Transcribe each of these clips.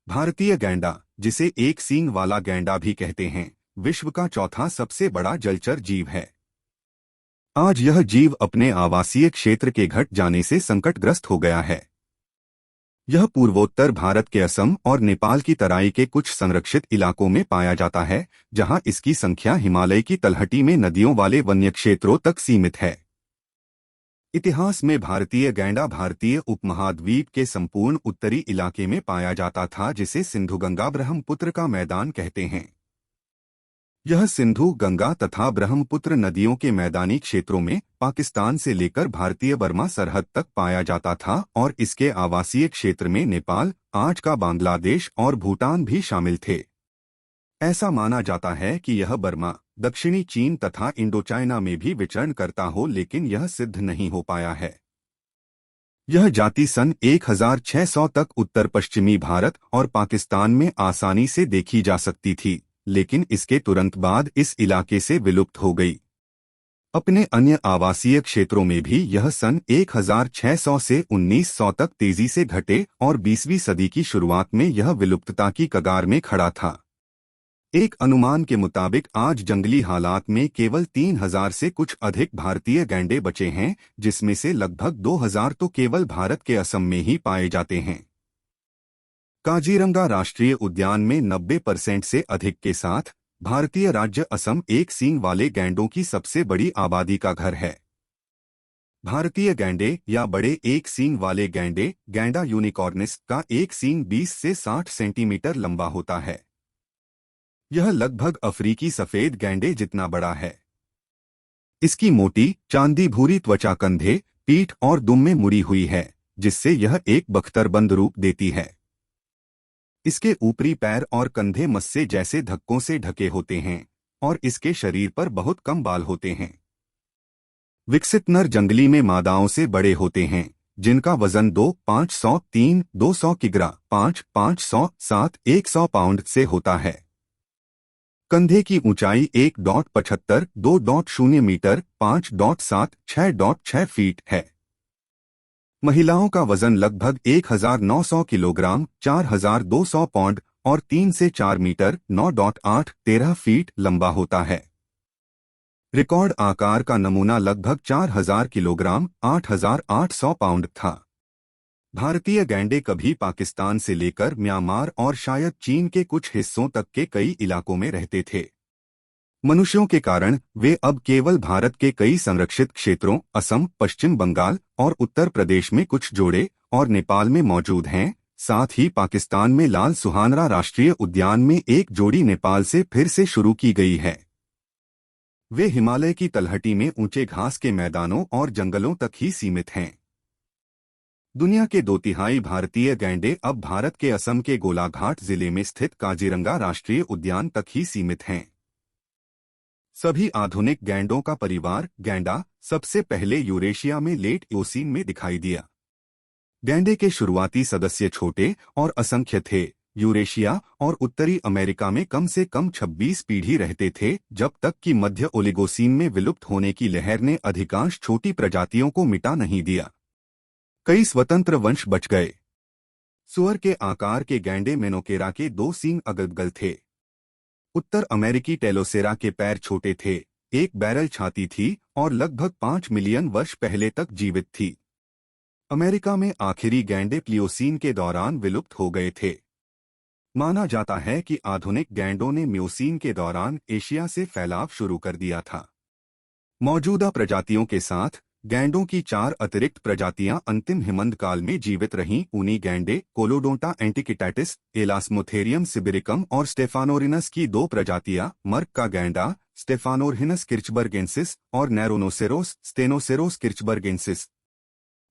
भारतीय गैंडा, जिसे एक सींग वाला गैंडा भी कहते हैं, विश्व का चौथा सबसे बड़ा जलचर जीव है। आज यह जीव अपने आवासीय क्षेत्र के घट जाने से संकटग्रस्त हो गया है। यह पूर्वोत्तर भारत के असम और नेपाल की तराई के कुछ संरक्षित इलाकों में पाया जाता है, जहां इसकी संख्या हिमालय की तलहटी में नदियों वाले वन्य क्षेत्रों तक सीमित है। इतिहास में भारतीय गैंडा भारतीय उपमहाद्वीप के संपूर्ण उत्तरी इलाके में पाया जाता था, जिसे सिंधु गंगा ब्रह्मपुत्र का मैदान कहते हैं। यह सिंधु गंगा तथा ब्रह्मपुत्र नदियों के मैदानी क्षेत्रों में पाकिस्तान से लेकर भारतीय बर्मा सरहद तक पाया जाता था और इसके आवासीय क्षेत्र में नेपाल, आज का बांग्लादेश और भूटान भी शामिल थे। ऐसा माना जाता है कि यह बर्मा, दक्षिणी चीन तथा इंडोचाइना में भी विचरण करता हो, लेकिन यह सिद्ध नहीं हो पाया है। यह जाति सन 1600 तक उत्तर पश्चिमी भारत और पाकिस्तान में आसानी से देखी जा सकती थी, लेकिन इसके तुरंत बाद इस इलाके से विलुप्त हो गई। अपने अन्य आवासीय क्षेत्रों में भी यह सन 1600 से 1900 तक तेजी से घटे और 20वीं सदी की शुरुआत में यह विलुप्तता की कगार में खड़ा था। एक अनुमान के मुताबिक आज जंगली हालात में केवल 3000 से कुछ अधिक भारतीय गैंडे बचे हैं, जिसमें से लगभग 2000 तो केवल भारत के असम में ही पाए जाते हैं। काजीरंगा राष्ट्रीय उद्यान में 90% से अधिक के साथ भारतीय राज्य असम एक सींग वाले गैंडों की सबसे बड़ी आबादी का घर है। भारतीय गैंडे या बड़े एक सींग वाले गैंडे, गैंडा यूनिकॉर्निस का एक सींग 20 से 60 सेंटीमीटर लंबा होता है। यह लगभग अफ्रीकी सफेद गैंडे जितना बड़ा है। इसकी मोटी चांदी भूरी त्वचा कंधे, पीठ और दुम में मुड़ी हुई है, जिससे यह एक बख्तरबंद रूप देती है। इसके ऊपरी पैर और कंधे मस्से जैसे धक्कों से ढके होते हैं और इसके शरीर पर बहुत कम बाल होते हैं। विकसित नर जंगली में मादाओं से बड़े होते हैं, जिनका वजन 2-500, 3-200 किग्रा, 5-500, 7-100 पाउंड से होता है। कंधे की ऊंचाई 1.75, 2.0 मीटर, 5.7, 6.6 फीट है। महिलाओं का वजन लगभग 1900 किलोग्राम, 4200 पाउंड और 3 से 4 मीटर, 9.8, 13 फीट लंबा होता है। रिकॉर्ड आकार का नमूना लगभग 4000 किलोग्राम, 8800 पाउंड था। भारतीय गैंडे कभी पाकिस्तान से लेकर म्यांमार और शायद चीन के कुछ हिस्सों तक के कई इलाकों में रहते थे। मनुष्यों के कारण वे अब केवल भारत के कई संरक्षित क्षेत्रों, असम, पश्चिम बंगाल और उत्तर प्रदेश में कुछ जोड़े और नेपाल में मौजूद हैं। साथ ही पाकिस्तान में लाल सुहानरा राष्ट्रीय उद्यान में एक जोड़ी नेपाल से फिर से शुरू की गई है। वे हिमालय की तलहटी में ऊंचे घास के मैदानों और जंगलों तक ही सीमित हैं। दुनिया के 2/3 भारतीय गैंडे अब भारत के असम के गोलाघाट जिले में स्थित काजीरंगा राष्ट्रीय उद्यान तक ही सीमित हैं। सभी आधुनिक गैंडों का परिवार गैंडा सबसे पहले यूरेशिया में लेट एओसीन में दिखाई दिया। गैंडे के शुरुआती सदस्य छोटे और असंख्य थे। यूरेशिया और उत्तरी अमेरिका में कम से कम 26 पीढ़ी रहते थे, जब तक कि मध्य ओलिगोसीन में विलुप्त होने की लहर ने अधिकांश छोटी प्रजातियों को मिटा नहीं दिया। कई स्वतंत्र वंश बच गए। सुअर के आकार के गैंडे मेनोकेरा के 2 सींग अगल-बगल थे। उत्तर अमेरिकी टेलोसेरा के पैर छोटे थे, एक बैरल छाती थी और लगभग 5 मिलियन वर्ष पहले तक जीवित थी। अमेरिका में आखिरी गैंडे प्लियोसीन के दौरान विलुप्त हो गए थे। माना जाता है कि आधुनिक गैंडों ने मियोसीन के दौरान एशिया से फैलाव शुरू कर दिया था। मौजूदा प्रजातियों के साथ गैंडों की 4 अतिरिक्त प्रजातियां अंतिम हिमंद काल में जीवित रहीं। ऊनी गैंडे कोलोडोंटा एंटिकिटैटिस, एलास्मोथेरियम सिबिरिकम और स्टेफानोरिनस की 2 प्रजातियां, मर्क का गैंडा स्टेफानोरहिनस किर्चबर्गेंसिस और नैरोनोसेरोस स्टेनोसेरोस किर्चबर्गेंसिस।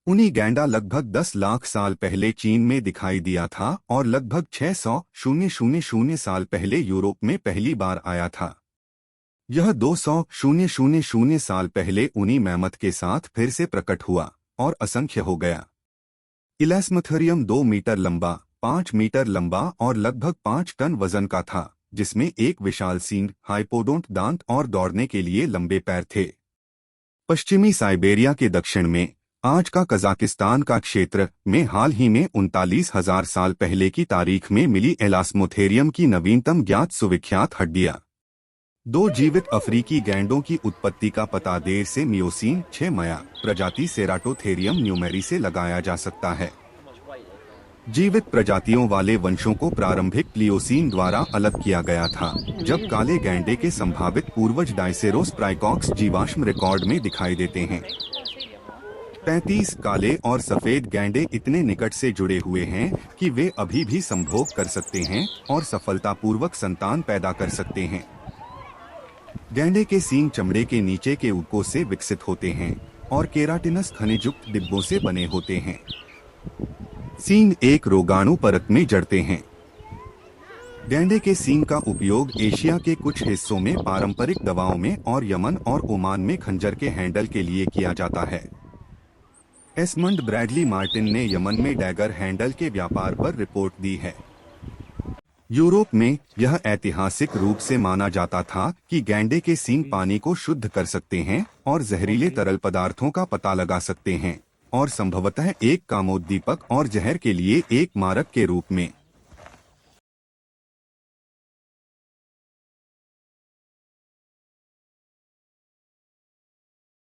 ऊनी गैंडा लगभग 10 लाख साल पहले चीन में दिखाई दिया था और लगभग 600,000 साल पहले यूरोप में पहली बार आया था। यह 200,000 साल पहले ऊनी मैमथ के साथ फिर से प्रकट हुआ और असंख्य हो गया। इलास्मोथेरियम 2 मीटर लंबा, 5 मीटर लंबा और लगभग 5 टन वजन का था, जिसमें एक विशाल सींग, हाइपोडोंट दांत और दौड़ने के लिए लंबे पैर थे। पश्चिमी साइबेरिया के दक्षिण में आज का कजाकिस्तान का क्षेत्र में हाल ही में 39,000 साल पहले की तारीख में मिली एलास्मोथेरियम की नवीनतम ज्ञात सुविख्यात हड्डियां। दो जीवित अफ्रीकी गैंडों की उत्पत्ति का पता देर से मियोसीन 6 मया प्रजाति सेराटोथेरियम न्यूमेरी से लगाया जा सकता है। जीवित प्रजातियों वाले वंशों को प्रारंभिक प्लियोसीन द्वारा अलग किया गया था, जब काले गैंडे के संभावित पूर्वज डायसेरोस प्राइकॉक्स जीवाश्म रिकॉर्ड में दिखाई देते हैं। 35 काले और सफेद गैंडे इतने निकट से जुड़े हुए हैं कि वे अभी भी संभोग कर सकते हैं और सफलतापूर्वक संतान पैदा कर सकते हैं। गैंडे के सींग चमड़े के नीचे के ऊतकों से विकसित होते हैं और केराटिनस खनिजयुक्त डिब्बों से बने होते हैं। सींग एक रोगाणु परत में जड़ते हैं। गैंडे के सींग का उपयोग एशिया के कुछ हिस्सों में पारंपरिक दवाओं में और यमन और ओमान में खंजर के हैंडल के लिए किया जाता है। एस्मंड ब्रैडली मार्टिन ने यमन में डैगर हैंडल के व्यापार पर रिपोर्ट दी है। यूरोप में यह ऐतिहासिक रूप से माना जाता था कि गैंडे के सींग पानी को शुद्ध कर सकते हैं और जहरीले तरल पदार्थों का पता लगा सकते हैं और संभवतः एक कामोद्दीपक और जहर के लिए एक मारक के रूप में।